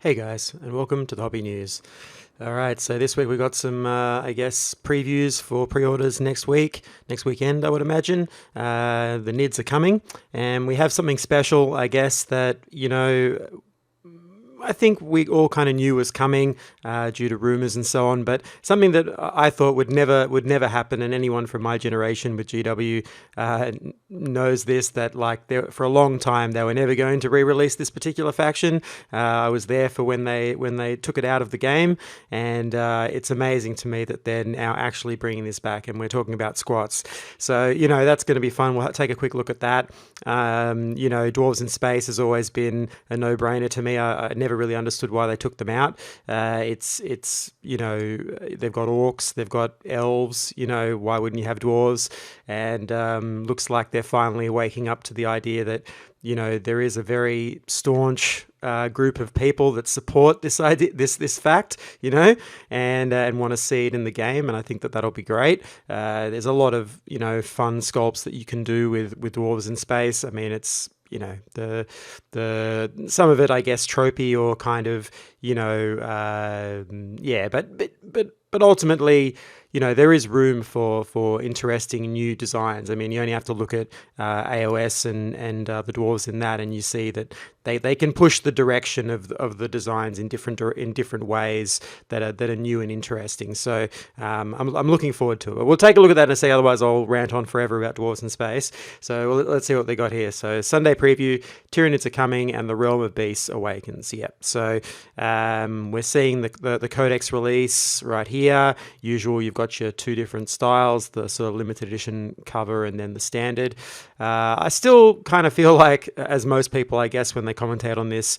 Hey guys, and welcome to the Hobby News. All right, so this week we got some, previews for pre-orders next weekend, I would imagine. The NIDs are coming, and we have something special, I guess, that, I think we all kind of knew was coming due to rumors and so on, but something that I thought would never happen, and anyone from my generation with GW knows this, that for a long time they were never going to re-release this particular faction. I was there for when they took it out of the game, and it's amazing to me that they're now actually bringing this back, and we're talking about squats. So that's going to be fun. We'll take a quick look at that. Dwarves in Space has always been a no-brainer to me. I never really understood why they took them out. It's they've got orcs, they've got elves. Why wouldn't you have dwarves? And looks like they're finally waking up to the idea that there is a very staunch group of people that support this idea, this fact, and want to see it in the game, and I think that that'll be great. There's a lot of fun sculpts that you can do with dwarves in space. I mean, it's the some of it, I guess, tropey or kind of but ultimately there is room for interesting new designs. I mean, you only have to look at AOS and the dwarves in that, and you see that they can push the direction of the designs in different ways that are new and interesting. So I'm looking forward to it. We'll take a look at that and see. Otherwise, I'll rant on forever about dwarves in space. So let's see what they got here. So Sunday preview: Tyranids are coming, and the Realm of Beasts awakens. Yep. So we're seeing the Codex release right here. Usual, you've got your two different styles, the sort of limited edition cover and then the standard. I still kind of feel like, as most people, I guess, when they commentate on this,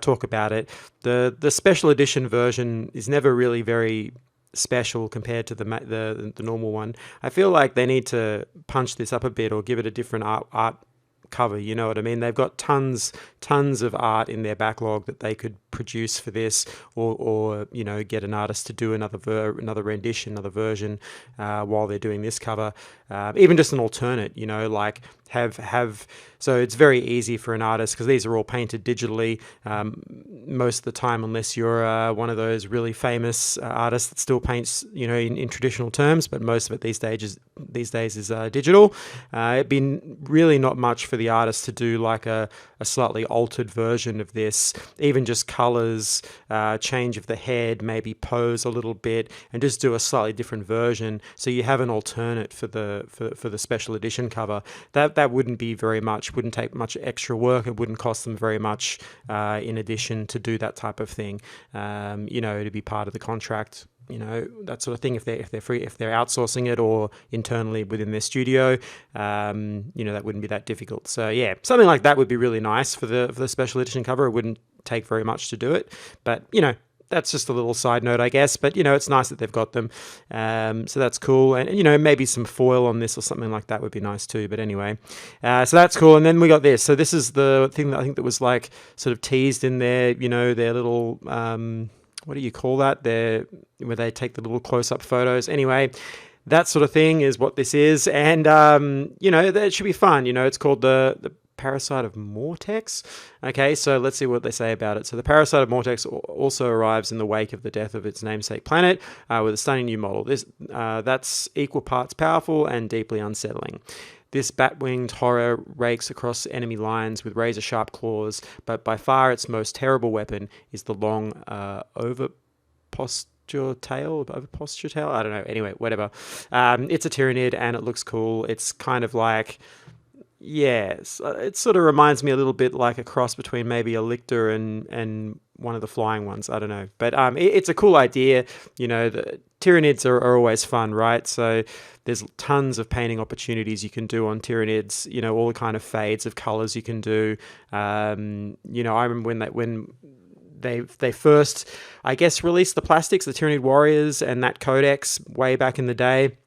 talk about it, the special edition version is never really very special compared to the normal one. I feel like they need to punch this up a bit or give it a different art cover. You know what I mean? They've got tons of art in their backlog that they could produce for this, or get an artist to do another rendition, another version while they're doing this cover. Even just an alternate, have so it's very easy for an artist, because these are all painted digitally most of the time, unless you're one of those really famous artists that still paints in traditional terms, but most of it these days is digital. It'd been really not much for the artist to do like a slightly altered version of this, even just colors, change of the head, maybe pose a little bit, and just do a slightly different version, so you have an alternate for the special edition cover. That wouldn't take much extra work. It wouldn't cost them very much in addition to do that type of thing, to be part of the contract, that sort of thing. If they're outsourcing it or internally within their studio, that wouldn't be that difficult. So yeah, something like that would be really nice for the special edition cover. It wouldn't take very much to do it, but that's just a little side note, I guess. But it's nice that they've got them, so that's cool. And maybe some foil on this or something like that would be nice too. But anyway, so that's cool. And then we got this. So this is the thing that I think that was like sort of teased in their their little what do you call that? Where they take the little close-up photos. Anyway, that sort of thing is what this is, and that should be fun. It's called the Parasite of Mortex. Okay, so let's see what they say about it. So the Parasite of Mortex also arrives in the wake of the death of its namesake planet with a stunning new model. That's equal parts powerful and deeply unsettling. This bat-winged horror rakes across enemy lines with razor-sharp claws, but by far its most terrible weapon is the long oviposture tail. I don't know. Anyway, whatever. It's a Tyranid, and it looks cool. It's kind of like... Yes, it sort of reminds me a little bit like a cross between maybe a lictor and one of the flying ones. I don't know, but it's a cool idea. The Tyranids are always fun, right? So there's tons of painting opportunities you can do on Tyranids. All the kind of fades of colors you can do. I remember when they first, I guess, released the plastics, the Tyranid Warriors and that Codex way back in the day.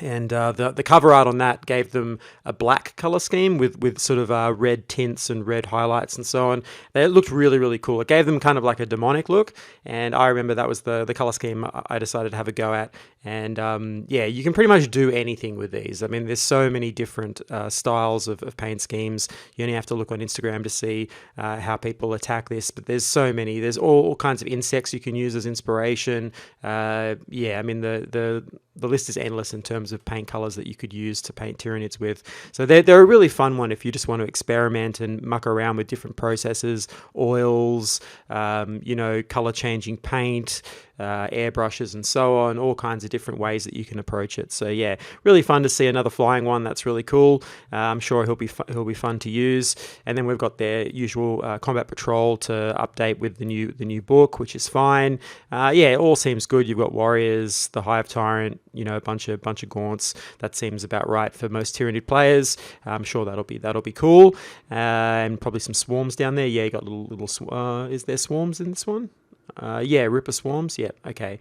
And the cover art on that gave them a black color scheme with sort of red tints and red highlights and so on. It looked really, really cool. It gave them kind of like a demonic look, and I remember that was the color scheme I decided to have a go at, And yeah, you can pretty much do anything with these. I mean, there's so many different styles of paint schemes. You only have to look on Instagram to see how people attack this, but there's so many. There's all kinds of insects you can use as inspiration. Yeah, I mean, the list is endless in terms of paint colors that you could use to paint Tyranids with. So they're a really fun one if you just want to experiment and muck around with different processes, oils, color changing paint, airbrushes and so on, all kinds of different ways that you can approach it. So yeah, really fun to see another flying one. That's really cool. I'm sure he'll be fun to use. And then we've got their usual combat patrol to update with the new book, which is fine. Yeah, it all seems good. You've got warriors, the Hive Tyrant, a bunch of gaunts. That seems about right for most Tyranid players. I'm sure that'll be cool. And probably some swarms down there. Yeah, you got little is there swarms in this one? Yeah, Ripper swarms. Yeah, okay.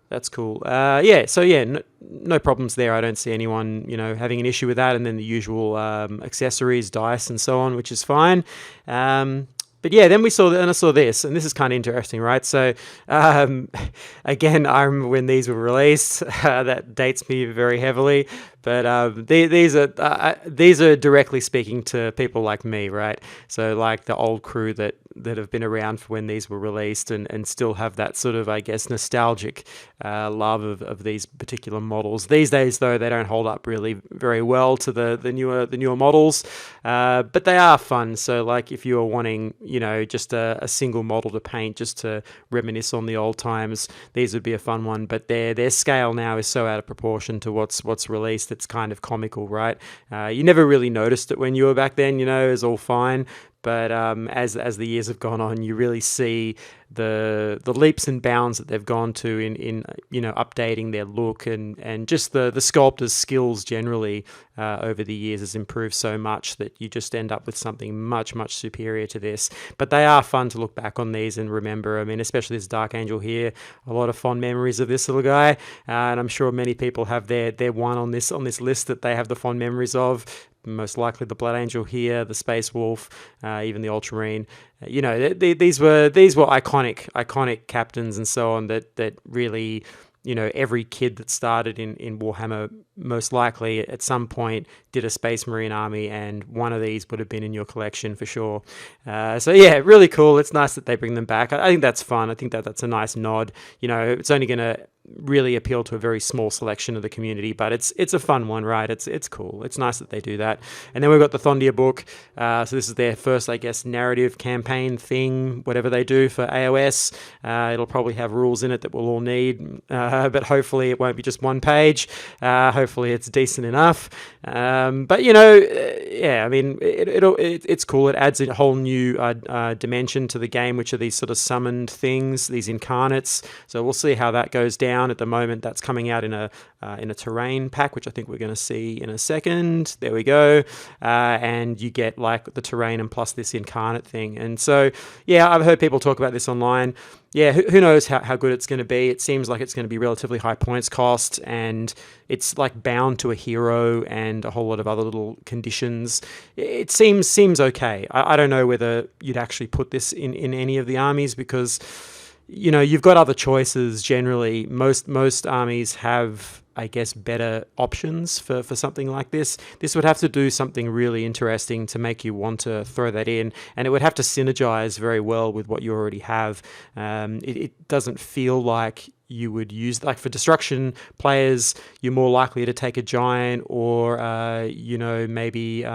That's cool. Yeah, so yeah, no problems there. I don't see anyone, having an issue with that. And then the usual accessories, dice, and so on, which is fine. But yeah, then I saw this, and this is kind of interesting, right? So, again, I remember when these were released. That dates me very heavily. But these are directly speaking to people like me, right? So like the old crew that have been around for when these were released and still have that sort of, I guess, nostalgic love of these particular models. These days, though, they don't hold up really very well to the newer models, but they are fun. So like if you are wanting, just a single model to paint just to reminisce on the old times, these would be a fun one. But their scale now is so out of proportion to what's released. It's kind of comical, right? You never really noticed it when you were back then, it was all fine. But as the years have gone on, you really see the leaps and bounds that they've gone to in updating their look and just the sculptor's skills generally over the years has improved so much that you just end up with something much, much superior to this. But they are fun to look back on these and remember. I mean, especially this Dark Angel here, a lot of fond memories of this little guy, and I'm sure many people have their one on this list that they have the fond memories of. Most likely the Blood Angel here, the Space Wolf, even the Ultramarine. These were iconic captains and so on that really, every kid that started in Warhammer most likely at some point did a Space Marine army, and one of these would have been in your collection for sure. So yeah, really cool. It's nice that they bring them back. I think that's fun. I think that's a nice nod. It's only going to really appeal to a very small selection of the community, but it's a fun one, right? It's cool. It's nice that they do that. And then we've got the Thondia book. So this is their first, I guess, narrative campaign thing, whatever they do for AOS. It'll probably have rules in it that we'll all need, but hopefully it won't be just one page. Hopefully it's decent enough. But yeah, I mean, it's cool. It adds a whole new dimension to the game, which are these sort of summoned things, these incarnates. So we'll see how that goes down. At the moment, that's coming out in a terrain pack, which I think we're going to see in a second. There we go. And you get like the terrain and plus this incarnate thing. And so, yeah, I've heard people talk about this online. Yeah, who knows how good it's going to be. It seems like it's going to be relatively high points cost, and it's like bound to a hero and a whole lot of other little conditions. It seems okay. I don't know whether you'd actually put this in any of the armies because you've got other choices generally. Most armies have, I guess, better options for something like this. This would have to do something really interesting to make you want to throw that in, and it would have to synergize very well with what you already have. It doesn't feel like you would use, like for destruction players, you're more likely to take a giant or, maybe...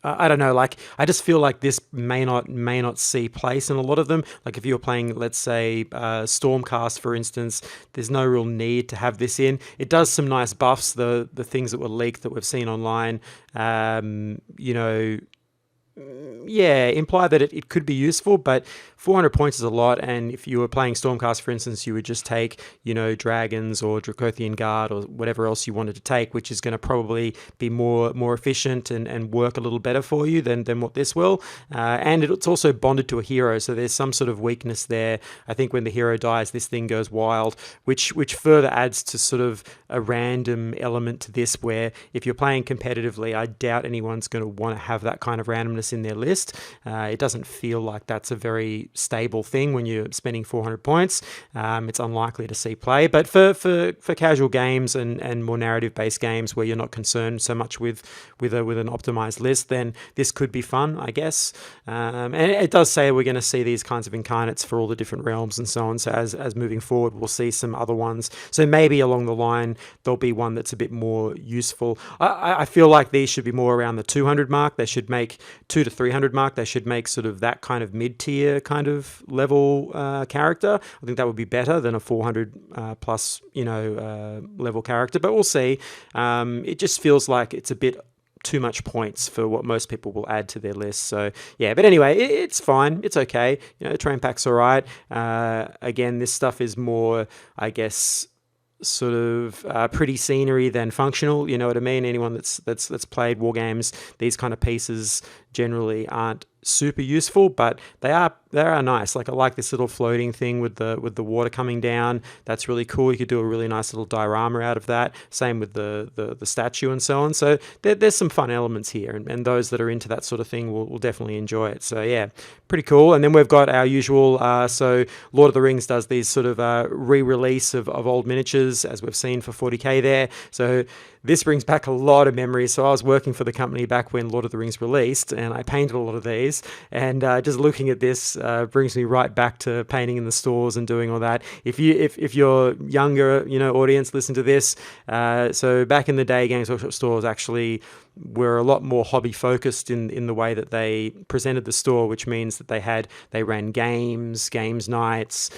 I don't know, like, I just feel like this may not see place in a lot of them. Like if you're playing, let's say, Stormcast, for instance, there's no real need to have this in. It does some nice buffs, the things that were leaked that we've seen online, imply that it could be useful, but 400 points is a lot, and if you were playing Stormcast, for instance, you would just take, dragons or Dracothian Guard or whatever else you wanted to take, which is going to probably be more efficient and work a little better for you than what this will. And it's also bonded to a hero, so there's some sort of weakness there. I think when the hero dies, this thing goes wild, which further adds to sort of a random element to this, where if you're playing competitively, I doubt anyone's going to want to have that kind of randomness Unus in their list. It doesn't feel like that's a very stable thing when you're spending 400 points. It's unlikely to see play, but for casual games and more narrative-based games where you're not concerned so much with an optimized list, then this could be fun, I guess. And it does say we're going to see these kinds of incarnates for all the different realms and so on. So as moving forward, we'll see some other ones. So maybe along the line, there'll be one that's a bit more useful. I feel like these should be more around the 200 mark. They should make 200 to 300 mark. They should make sort of that kind of mid-tier kind of level character. I think that would be better than a 400 plus, level character. But we'll see. It just feels like it's a bit too much points for what most people will add to their list. So yeah, but anyway, it's fine. It's okay. Train pack's all right. Again, this stuff is more, I guess, sort of pretty scenery than functional. You know what I mean? Anyone that's played war games, these kind of pieces generally aren't super useful, but they are nice. Like I like this little floating thing with the water coming down. That's really cool. You could do a really nice little diorama out of that. Same with the statue and so on. So there's some fun elements here, and those that are into that sort of thing will definitely enjoy it. So yeah, pretty cool. And then we've got our usual. So Lord of the Rings does these sort of re-release of old miniatures, as we've seen for 40k there. So this brings back a lot of memories. So I was working for the company back when Lord of the Rings released, and I painted a lot of these. And just looking at this brings me right back to painting in the stores and doing all that. If you're younger, audience, listen to this. So back in the day, Games Workshop stores actually were a lot more hobby focused in the way that they presented the store, which means that they ran games nights,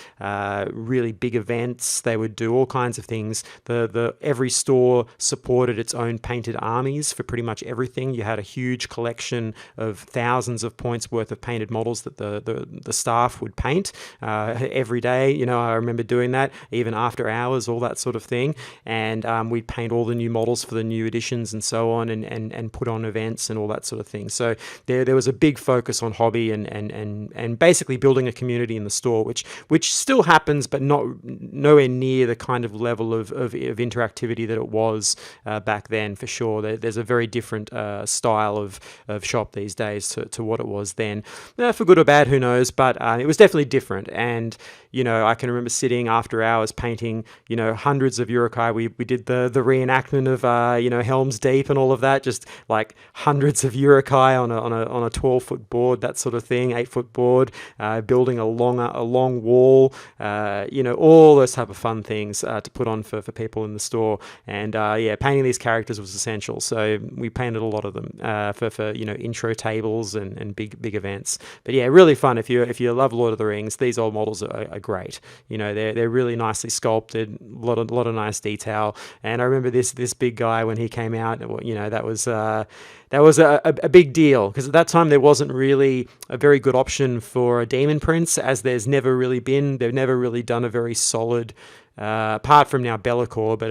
really big events. They would do all kinds of things. Every store supported its own painted armies for pretty much everything. You had a huge collection of thousands of points worth of painted models that the staff would paint every day. I remember doing that even after hours, all that sort of thing. And we'd paint all the new models for the new editions and so on, and put on events and all that sort of thing. So there was a big focus on hobby and basically building a community in the store, which still happens, but nowhere near the kind of level of interactivity that it was back then, for sure. There's a very different style of shop these days to what it was then. For good or bad, who knows? But it was definitely different. And I can remember sitting after hours painting, hundreds of Uruk-hai. We did the reenactment of Helm's Deep and all of that, just like hundreds of Uruk-hai on a 12-foot board, that sort of thing, 8-foot board, building a long wall, all those type of fun things to put on for people in the store. And painting these characters was essential. So we painted a lot of them for intro tables and big events. But yeah, really fun. If you love Lord of the Rings, these old models are great. They're really nicely sculpted, a lot of nice detail. And I remember this big guy when he came out. That was a big deal, because at that time there wasn't really a very good option for a Demon Prince, as there's never really been. They've never really done a very solid, apart from now Be'lakor, but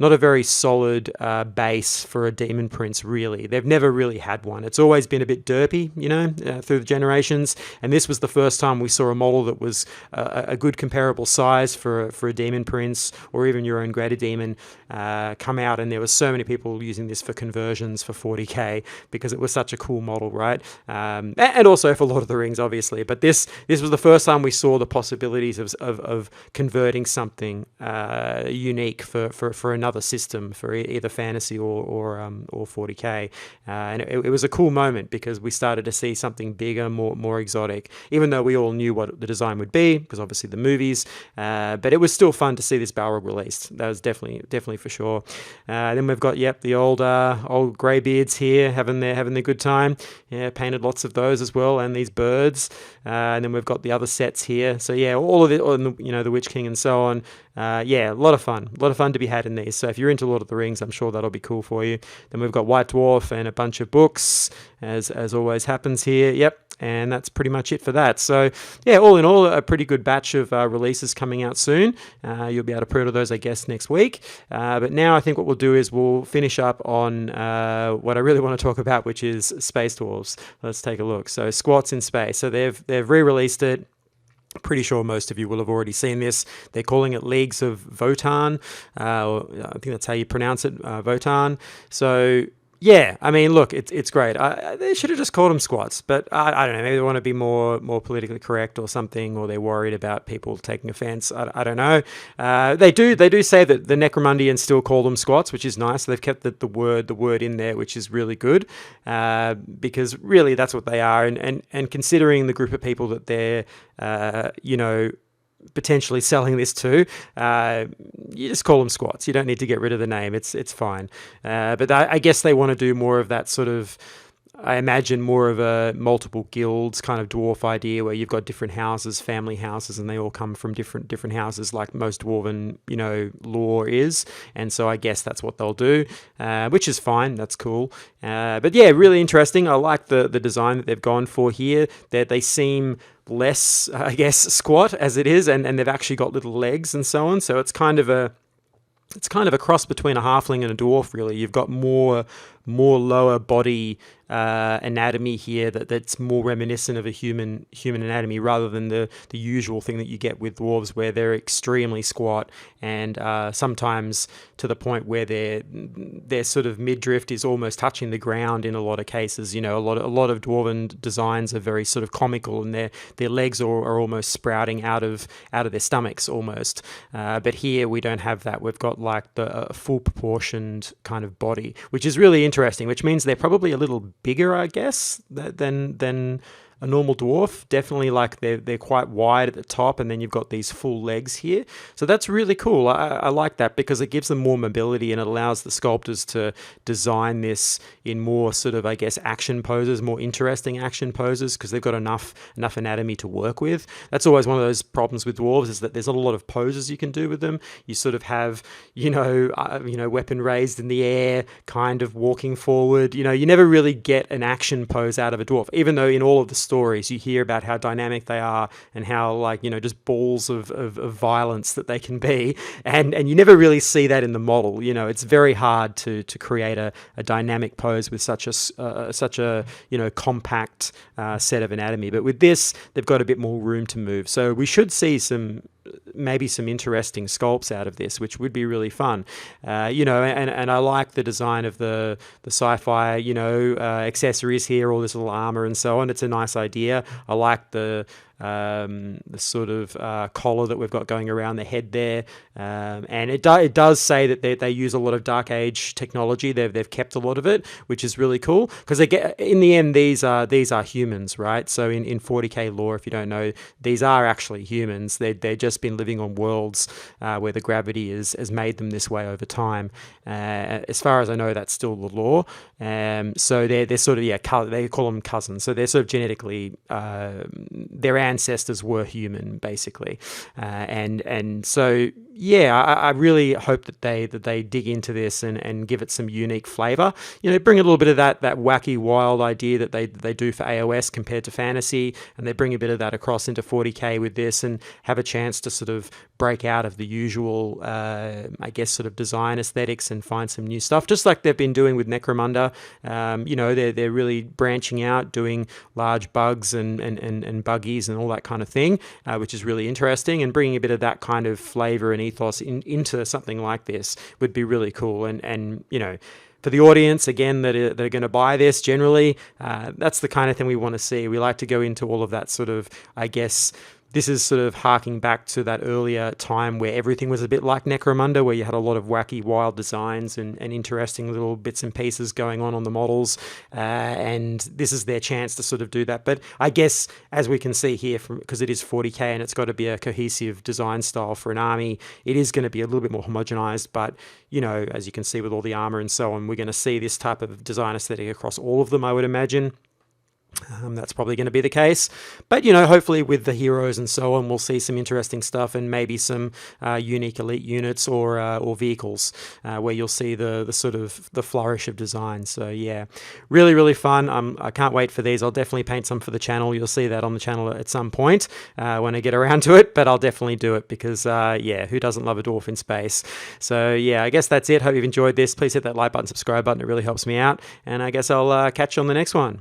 not a very solid base for a Demon Prince, really. They've never really had one. It's always been a bit derpy, through the generations. And this was the first time we saw a model that was a good comparable size for a Demon Prince, or even your own Greater Demon, come out. And there were so many people using this for conversions for 40k, because it was such a cool model, right? And also for Lord of the Rings, obviously. But this was the first time we saw the possibilities of converting something unique for another system, for either fantasy or 40k, and it was a cool moment, because we started to see something bigger, more exotic, even though we all knew what the design would be, because obviously the movies, but it was still fun to see this Balrog released. That was definitely for sure. Then we've got the old greybeards here having their good time. Painted lots of those as well, and these birds, and then we've got the other sets here. So all of it, the Witch King and so on. A lot of fun to be had in these. So if you're into Lord of the Rings, I'm sure that'll be cool for you. Then we've got White Dwarf and a bunch of books, as always happens here. Yep. And that's pretty much it for that. So all in all, a pretty good batch of releases coming out soon. You'll be able to pre-order those, I guess, next week. But now I think what we'll do is we'll finish up on what I really want to talk about, which is Space Dwarves. Let's take a look. So Squats in Space. So they've re-released it. Pretty sure most of you will have already seen this. They're calling it Leagues of Votann. I think that's how you pronounce it, Votan. So Yeah, I mean, look, it's great. They should have just called them squats, but I don't know. Maybe they want to be more politically correct or something, or they're worried about people taking offense. I don't know. They do say that the Necromundians still call them squats, which is nice. They've kept the word in there, which is really good, because really that's what they are. And considering the group of people that they're potentially selling this to, you just call them squats. You don't need to get rid of the name. It's fine. But I guess they want to do more of that sort of, I imagine more of a multiple guilds kind of dwarf idea where you've got different houses, family houses, and they all come from different houses, like most dwarven, lore is. And so I guess that's what they'll do, which is fine. That's cool. But yeah, really interesting. I like the design that they've gone for here. They seem less, I guess, squat as it is, and they've actually got little legs and so on. So it's kind of a cross between a halfling and a dwarf, really. You've got more lower body anatomy here that's more reminiscent of a human anatomy rather than the usual thing that you get with dwarves, where they're extremely squat and sometimes to the point where their sort of midriff is almost touching the ground in a lot of cases. A lot of dwarven designs are very sort of comical, and their legs are almost sprouting out of their stomachs almost. But here we don't have that. We've got like the full proportioned kind of body, which is really interesting, which means they're probably a little bigger, I guess, than a normal dwarf. Definitely, like they're quite wide at the top, and then you've got these full legs here. So that's really cool. I like that because it gives them more mobility, and it allows the sculptors to design this in more sort of, I guess, action poses, more interesting action poses, because they've got enough anatomy to work with. That's always one of those problems with dwarves, is that there's not a lot of poses you can do with them. You sort of have, weapon raised in the air, kind of walking forward. You never really get an action pose out of a dwarf, even though in all of the stories you hear about how dynamic they are and how just balls of violence that they can be, and you never really see that in the model. It's very hard to create a dynamic pose with such a compact set of anatomy. But with this, they've got a bit more room to move, so we should see maybe some interesting sculpts out of this, which would be really fun. And I like the design of the sci-fi, accessories here, all this little armor and so on. It's a nice idea. I like the sort of collar that we've got going around the head there, and it does say that they use a lot of Dark Age technology. They've kept a lot of it, which is really cool, because in the end these are humans, right? So in 40k lore, if you don't know, these are actually humans. They've just been living on worlds where the gravity has made them this way over time. As far as I know, that's still the lore. So they're sort of they call them cousins. So they're sort of genetically their ancestors were human, basically, and so I really hope that they dig into this and give it some unique flavor. Bring a little bit of that wacky wild idea that they do for AOS compared to fantasy, and they bring a bit of that across into 40k with this, and have a chance to sort of break out of the usual, I guess, sort of design aesthetics and find some new stuff, just like they've been doing with Necromunda. They're really branching out, doing large bugs and buggies and all that kind of thing, which is really interesting, and bringing a bit of that kind of flavor and ethos into something like this would be really cool. And for the audience, again, that are going to buy this, generally, that's the kind of thing we want to see. We like to go into all of that sort of, I guess, this is sort of harking back to that earlier time where everything was a bit like Necromunda, where you had a lot of wacky, wild designs and interesting little bits and pieces going on the models. And this is their chance to sort of do that. But I guess, as we can see here, because it is 40k and it's got to be a cohesive design style for an army, it is going to be a little bit more homogenized. But, as you can see with all the armor and so on, we're going to see this type of design aesthetic across all of them, I would imagine. That's probably going to be the case, but hopefully with the heroes and so on, we'll see some interesting stuff, and maybe some unique elite units or vehicles where you'll see the sort of the flourish of design. So yeah, really fun. I can't wait for these. I'll definitely paint some for the channel. You'll see that on the channel at some point when I get around to it, but I'll definitely do it because who doesn't love a dwarf in space? So yeah, I guess that's it. Hope you've enjoyed this. Please hit that like button, subscribe button. It really helps me out, and I guess I'll catch you on the next one.